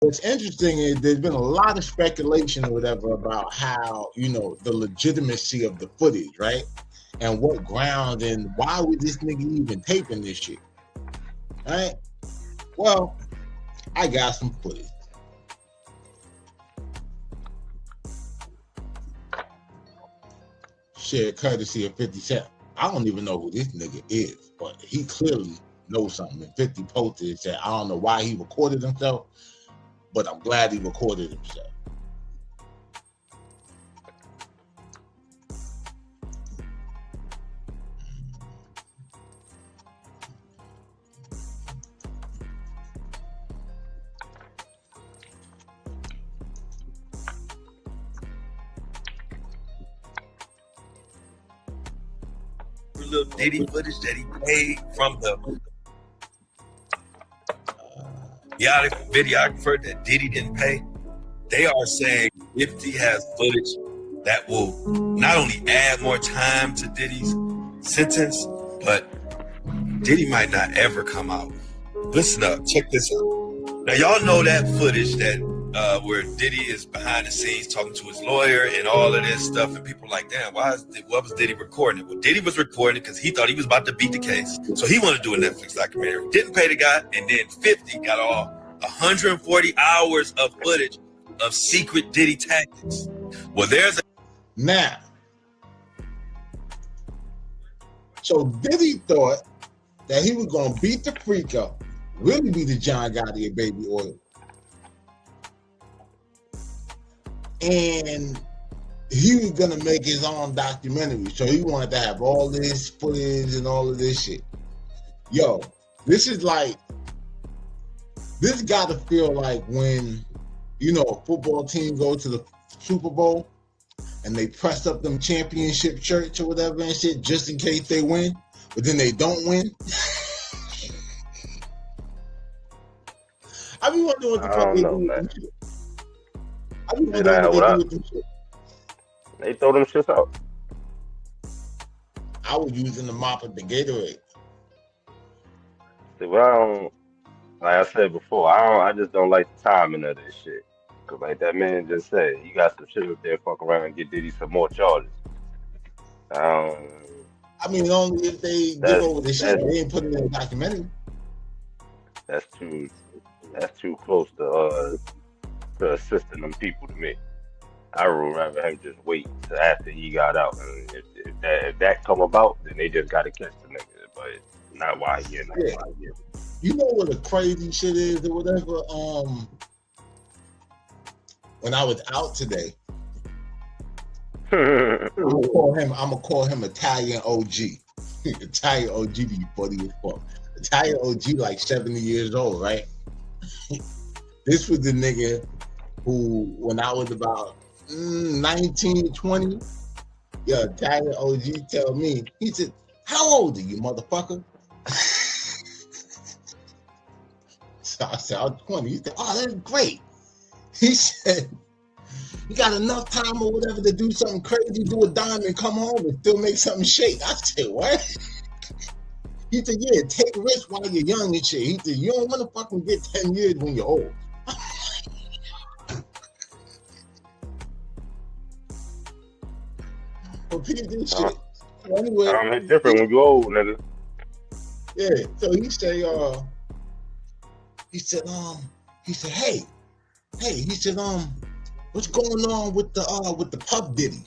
What's interesting is there's been a lot of speculation or whatever about how, the legitimacy of the footage, right? And what grounds and why would this nigga even taping this shit, right? Well, I got some footage. Shit, courtesy of 50 Cent. I don't even know who this nigga is, but he clearly knows something. And 50 posted and said, I don't know why he recorded himself, but I'm glad he recorded himself. Little Diddy footage that he paid from the videographer that Diddy didn't pay. They are saying 50 has footage that will not only add more time to Diddy's sentence, but Diddy might not ever come out. Listen up, check this out. Now y'all know that footage that where Diddy is behind the scenes talking to his lawyer and all of this stuff, and people are like, damn, what was Diddy recording it? Well, Diddy was recording it because he thought he was about to beat the case. So he wanted to do a Netflix documentary. Didn't pay the guy, and then 50 got all 140 hours of footage of secret Diddy tactics. Well, there's now. So Diddy thought that he was gonna beat the freak up, really be the John Gotti of baby oil. And he was gonna make his own documentary. So he wanted to have all this footage and all of this shit. Yo, this gotta feel like when, a football team go to the Super Bowl and they press up them championship shirts or whatever and shit just in case they win, but then they don't win. I be wondering what the fuck they do with them shit. I be wondering what they do with them shit. They throw them shits out. I was using the mop at the Gatorade. See, well, like I said before, I just don't like the timing of this shit. Cause like that man just said, you got some shit up there, fuck around and get Diddy some more charges. I mean, only if they get over the shit, they ain't put it in a documentary. That's too close to assisting them people to me. I would rather him just wait till after he got out, and if that come about, then they just gotta catch the nigga, but not while he in. Yeah. You know what the crazy shit is or whatever? When I was out today, I'm gonna call him Italian OG. Italian OG be funny as fuck. Italian OG like 70 years old, right? This was the nigga who, when I was about 19, 20, Italian OG tell me, he said, how old are you, motherfucker? So I said, I'm 20. He said, oh, that's great. He said, you got enough time or whatever to do something crazy, do a dime and come home and still make something shake. I said, what? He said, yeah, take risks while you're young and shit. He said, you don't want to fucking get 10 years when you're old. Repeat this shit. So anyway, it's different when you're old, nigga. Yeah, so he said, hey, he said, what's going on with the Puff Diddy?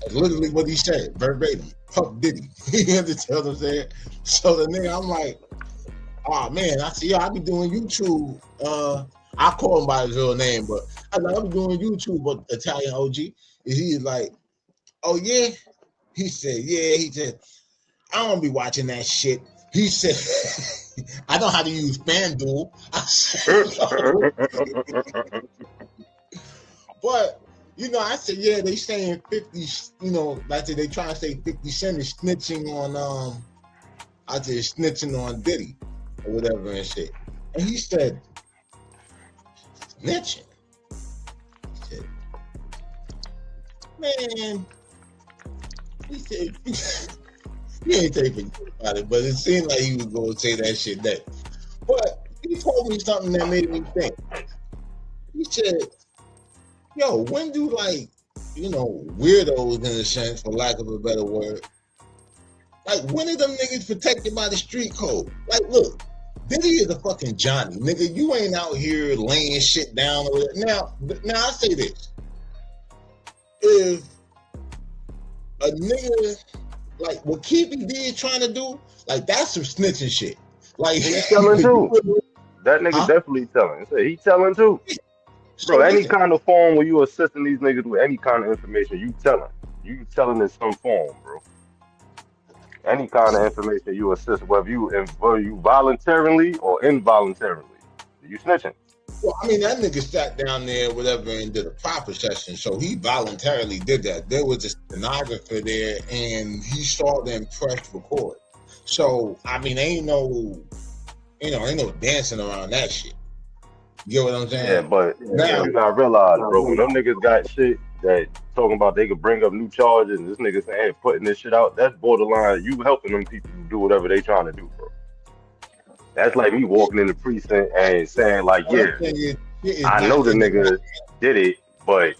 That's literally what he said, verbatim. Puff Diddy. You understand what I'm saying? So the nigga, I'm like, oh man, I said, I be doing YouTube. I call him by his real name, but I be doing YouTube with Italian OG. And he's like, oh yeah? He said, yeah. He said, I don't be watching that shit. He said, I know how to use FanDuel. I said, but, I said, yeah, they saying 50, like they trying to say 50 Cent is snitching on, snitching on Diddy or whatever and shit. And he said, snitching? He said, man, he said, he ain't taking about it, but it seemed like he was going to say that shit next. But He told me something that made me think. He said, yo, when do like, you know, weirdos in a sense, for lack of a better word, like when are them niggas protected by the street code? Like, look, Diddy is a fucking Johnny, nigga. You ain't out here laying shit down or whatever. Now I say this: if a nigga like what Keefy did trying to do, like that's some snitching shit. Like He's telling too. That nigga definitely telling. He telling too. Bro, any kind of form where you assisting these niggas with any kind of information, you telling. You telling in some form, bro. Any kind of information you assist, whether you voluntarily or involuntarily, you snitching. Well, I mean, that nigga sat down there, whatever, and did a proper session, so he voluntarily did that. There was a stenographer there, and he saw them press record. So, I mean, ain't no dancing around that shit. You get what I'm saying? Yeah, but now you gotta realize, bro, when them niggas got shit that talking about they could bring up new charges, and this nigga saying putting this shit out, that's borderline. You helping them people do whatever they trying to do, bro. That's like me walking in the precinct and saying like, yeah, I know the nigga did it, but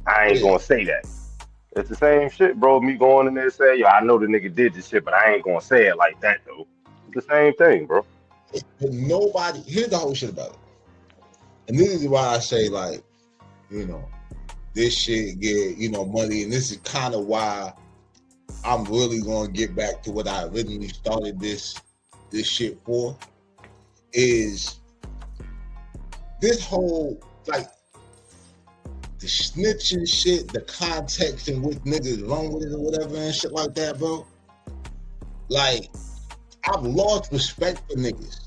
I ain't gonna say that. It's the same shit, bro. Me going in there saying, yo, I know the nigga did this shit, but I ain't gonna say it like that though. It's the same thing, bro. But nobody, here's the whole shit about it. And this is why I say, like, you know, this shit get, you know, money, and this is kind of why I'm really gonna get back to what I originally started this shit for, is this whole, like, the snitching shit, the context in which niggas run with it or whatever and shit like that, bro. Like, I've lost respect for niggas.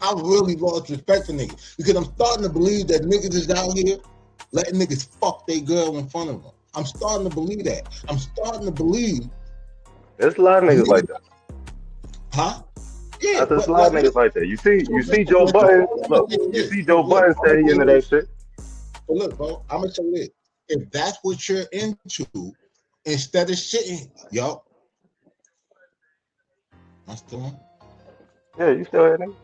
I've really lost respect for niggas because I'm starting to believe that niggas is out here letting niggas fuck their girl in front of them. I'm starting to believe that. I'm starting to believe. There's a lot of niggas like that. Huh? Yeah. There's a lot of niggas like that. You see Joe Budden. Look, you see Joe Budden say he into that shit. But look, bro, I'm gonna tell you this. If that's what you're into, instead of sitting, yo. Am I still on? Yeah, you still here, nigga?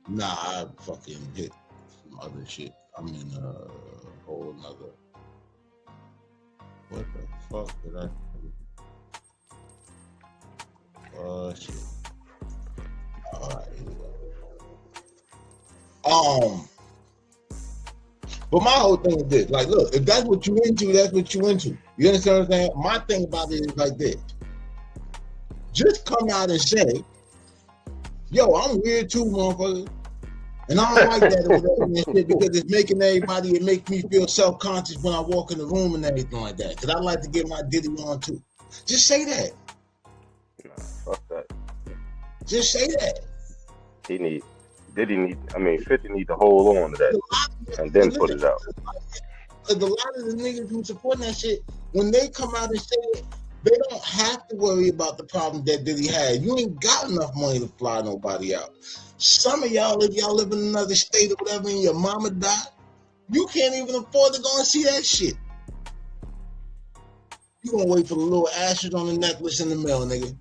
Nah, I fucking hit some other shit. I'm in a whole nother. What the fuck did I do? Shit. Alright, here we go. But my whole thing is this. Like, look, if that's what you into, that's what you into. You understand what I'm saying? My thing about it is like this. Just come out and say, yo, I'm weird too, motherfucker. And I don't like that shit because it's making everybody, it makes me feel self-conscious when I walk in the room and everything like that. Because I like to get my Diddy on too. Just say that. Nah, fuck that. Just say that. Diddy need 50 need to hold on to that and then put it out. Because a lot of the niggas who supporting that shit, when they come out and say it, they don't have to worry about the problem that Diddy had. You ain't got enough money to fly nobody out. Some of y'all, if y'all live in another state or whatever and your mama died, you can't even afford to go and see that shit. You gonna wait for the little ashes on the necklace in the mail, nigga.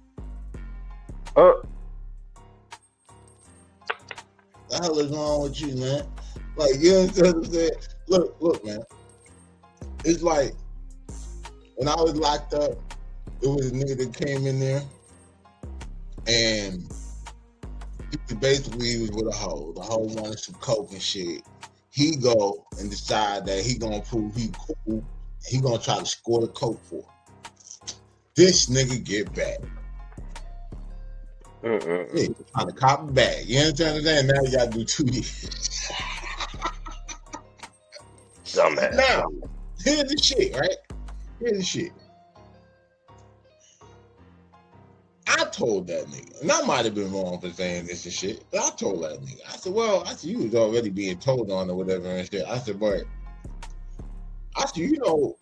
The hell is wrong with you, man? Like, you know what I'm saying? Look, man. It's like, when I was locked up, it was a nigga that came in there and he was with a hoe. The hoe wanted some coke and shit. He go and decide that he gonna prove he cool. He gonna try to score the coke for her. This nigga get back. Yeah, trying to cop it back. You understand what I'm saying? Now you gotta do 2 years. Dumbass. Now, here's the shit, right? Here's the shit. I told that nigga, and I might have been wrong for saying this and shit, but I told that nigga. I said, you was already being told on or whatever and shit. I said, you know,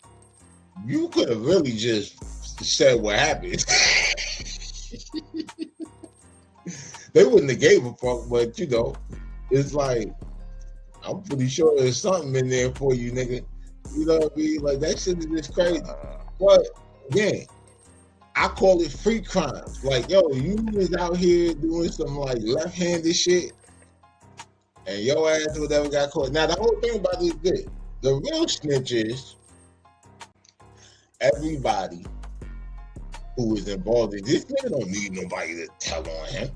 you could have really just said what happened. They wouldn't have gave a fuck, but you know, it's like, I'm pretty sure there's something in there for you, nigga. You know what I mean? Like, that shit is just crazy. But again, I call it free crimes. Like, yo, you was out here doing some like left-handed shit, and your ass or whatever got caught. Now the whole thing about this is this: the real snitches, everybody who is involved in this nigga don't need nobody to tell on him.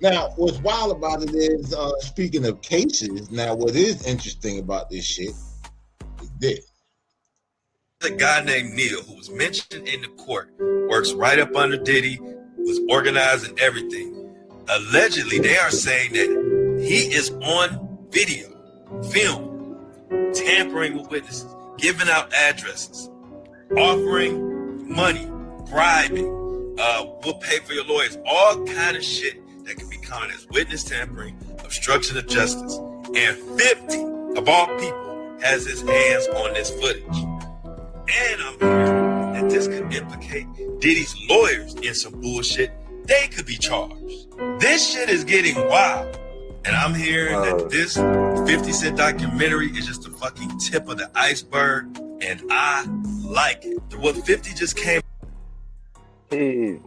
Now, what's wild about it is, speaking of cases, now what is interesting about this shit is this. A guy named Neil, who was mentioned in the court, works right up under Diddy, was organizing everything. Allegedly, they are saying that he is on video, film, tampering with witnesses, giving out addresses, offering money, bribing, we'll pay for your lawyers, all kind of shit that can be counted as witness tampering, obstruction of justice. And 50 of all people has his hands on this footage. And I'm hearing that this could implicate Diddy's lawyers in some bullshit. They could be charged. This shit is getting wild. And I'm hearing that this 50 Cent documentary is just the fucking tip of the iceberg. And I like it. What 50 just came. A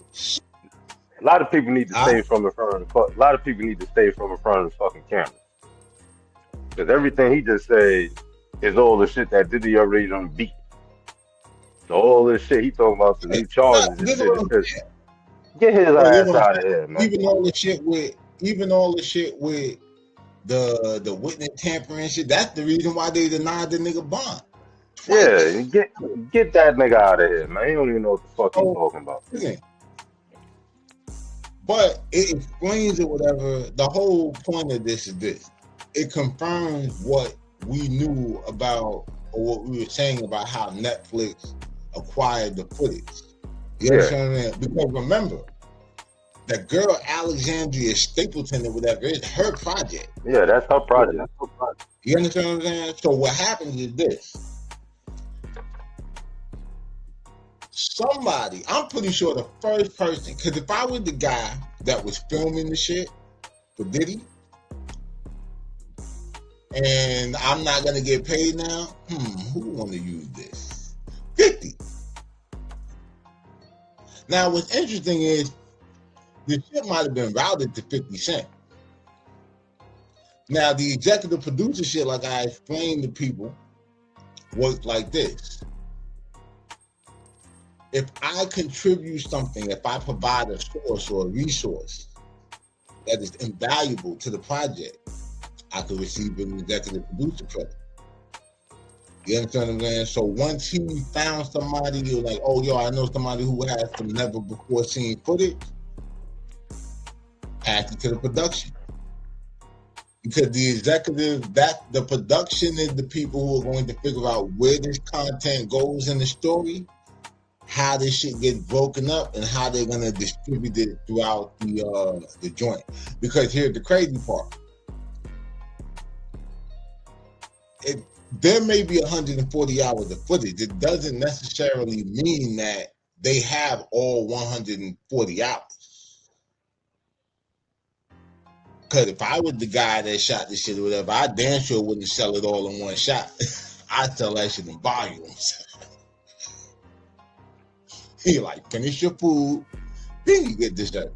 lot of people need to stay from in front of the a lot of people need to stay from in front of the fucking camera. Because everything he just said is all the shit that Diddy already done beat. So all this shit he talking about some new charges and shit. Get his ass out of here, man. Even all the shit with the witness tampering shit, that's the reason why they denied the nigga bond. Yeah, get that nigga out of here, man. He don't even know what the fuck he's talking about. Yeah. But it explains it, whatever. The whole point of this is this. It confirms what we knew about, or what we were saying about how Netflix acquired the footage. You understand what I mean? Because remember, the girl Alexandria Stapleton or whatever, it's her project. Yeah, that's her project. You understand what I'm saying? So what happens is this. Somebody, I'm pretty sure the first person, because if I was the guy that was filming the shit for Diddy, and I'm not gonna get paid now, who wanna use this? 50. Now what's interesting is the shit might have been routed to 50 Cent. Now the executive producer shit, like I explained to people, works like this. If I contribute something, if I provide a source or a resource that is invaluable to the project, I could receive an executive producer credit. You understand what I'm saying? So once he found somebody, you're like, oh, yo, I know somebody who has some never before seen footage, pass it to the production. Because the executive, the production is the people who are going to figure out where this content goes in the story, how this shit gets broken up, and how they're gonna distribute it throughout the joint. Because here's the crazy part: there may be 140 hours of footage. It doesn't necessarily mean that they have all 140 hours. Because if I was the guy that shot this shit or whatever, I damn sure wouldn't sell it all in one shot. I'd sell that shit in volumes. You like, finish your food, then you get dessert.